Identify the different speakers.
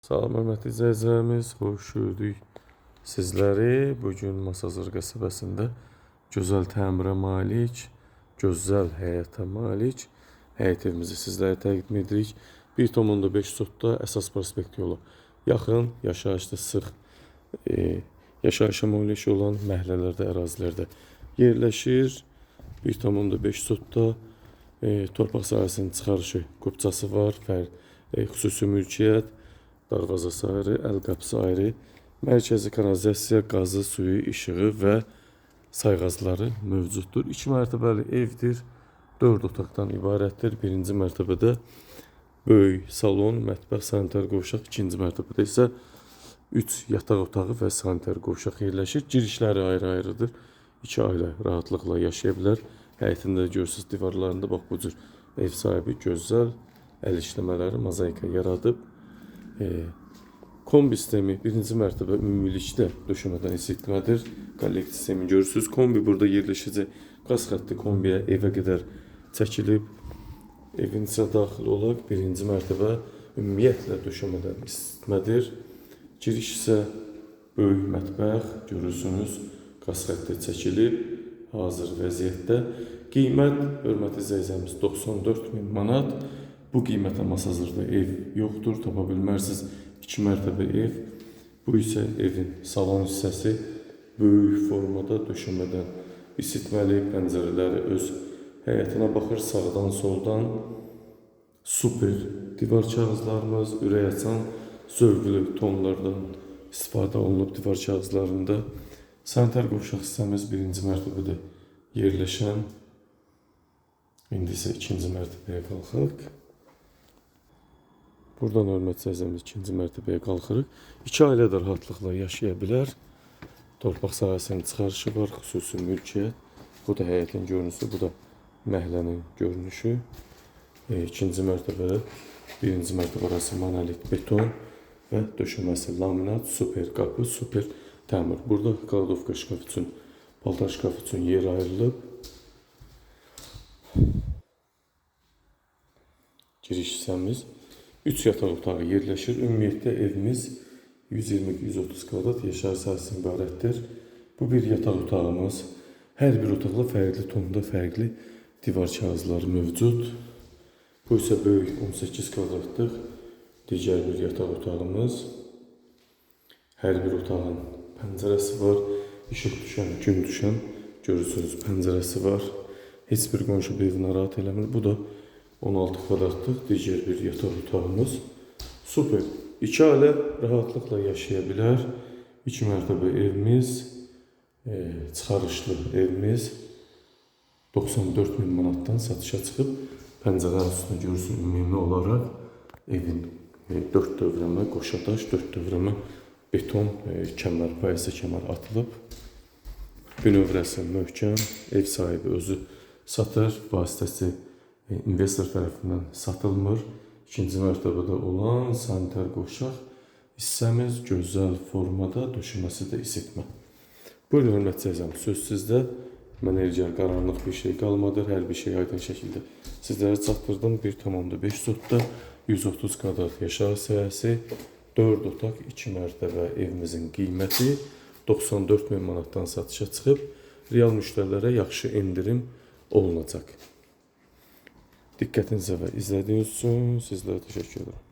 Speaker 1: Salam hörmətli izləyicilərimiz, xoş gördük sizləri. Bugün Masazır qəsəbəsində gözəl təmirə malik, gözəl həyətə malik həyət evimizi sizlərə təqdim edirik. 1,5 sotda əsas prospekt yolu yaxın, yaşayışda sıx yaşayışa malik olan məhəllələrdə, ərazilərdə yerləşir. 1,5 sotda torpaq sahəsinin çıxarışı qubçası var, xüsusi mülkiyyət, darvazası ayrı, əl qapısı ayrı, mərkəzi kanalizasiya, qazı, suyu, işığı və sayğacları mövcuddur. 2 mərtəbəli evdir, 4 otaqdan ibarətdir. Birinci mərtəbədə böyük salon, mətbəx, sanitar qovşaq, ikinci mərtəbədə isə 3 yataq otağı və sanitar qovşaq yerləşir. Girişləri ayrı-ayrıdır. 2 ailə rahatlıqla yaşaya bilər. Həyətində görürsünüz divarlarında bax bu cür ev sahibi gözəl əl işləmələri, mozaika yaradıb. Kombi sistemi birinci mərtəbə ümumilikdə döşəmədən isitmədir. Kollektiv sistemi görürsünüz. Kombi burada yerləşəcək. Qaz xətti kombiyə evə qədər çəkilib. Evin içə daxil olaraq birinci mərtəbə ümumiyyətlə döşəmədən isitmədir. Giriş isə böyük mətbəx görürsünüz. Qaz xətti çəkilib. Hazır vəziyyətdə. Qiymət hörmətli izləyicilərimiz 94.000 manat. Bu qiymətə Masazırda ev yoxdur, tapa bilmərsiniz. 2 mərtəbə ev. Bu isə evin salon hissəsi. Böyük formada döşəmədən isitməli, pəncərələri öz həyətinə baxır. Sağdan, soldan super divar kağızlarımız, ürək açan zövqlü tonlardan istifadə olunub divar kağızlarında. Sanitar qovşaq hissəmiz birinci mərtəbədə yerləşən. İndi isə ikinci mərtəbəyə qalxaq. Buradan hörmətli izləyicilərimiz ikinci mərtəbəyə qalxırıq. 2 ailə də rahatlıqla yaşaya bilər. Torpaq sahəsinin çıxarışı var, xüsusi mülkiyyət. Bu da həyətin görünüşü, bu da məhəllənin görünüşü. İkinci mərtəbə, birinci mərtəbə arası monolit beton və döşəməsi laminat, super qapı, super təmir. Burada kladovka şkaf üçün, paltar şkaf üçün yer ayrılıb. Giriş hissəmiz 3 yataq otağı yerləşir. Ümumiyyətlə evimiz 120-130 kvadrat yaşayış sahəsindən ibarətdir. Bu bir yataq otağımız. Hər bir otaqla fərqli tonda, fərqli divar kağızları mövcud. Bu isə böyük 18 kvadratlıq digər bir yataq otağımız. Hər bir otağın pəncərəsi var. İşıq düşən, gün düşən görürsünüz pəncərəsi var. Heç bir qonşu bu evi narahat eləmir. Bu da 16 kvadratlıq digər bir yataq otağımız. Super. 2 ailə rahatlıqla yaşaya bilər. 2 mərtəbə evimiz, çıxarışlı evimiz 94.000 manatdan satışa çıxıb. Pəncərənin üstünə görürsünüz ümumi olaraq evin 4 dövrəmə qoşadaş, 4 dövrəmə beton kəmər, payəsə kəmər atılıb. Bünövrəsi möhkəm, ev sahibi özü satır, vasitəsi investor tərəfindən satılmır. İkinci mərtəbədə olan sanitar qovşaq hissəmiz gözəl formada, döşəməsi də isitmə. Buyurun hörmətli izləyicilərimiz, söz sizdə. Mənə eləcək qaranlıq bir şey qalmadı, hər bir şey aydın şəkildə sizlərə çatdırdım. 1,5 sotda 130 kvadrat yaşayış sahəsi, 4 otaq, 2 mərtəbə evimizin qiyməti 94.000 manatdan satışa çıxıb. Real müştərilərə yaxşı endirim olunacaq. Diqqətinizə və izlədiyiniz üçün sizlərə təşəkkür ederim.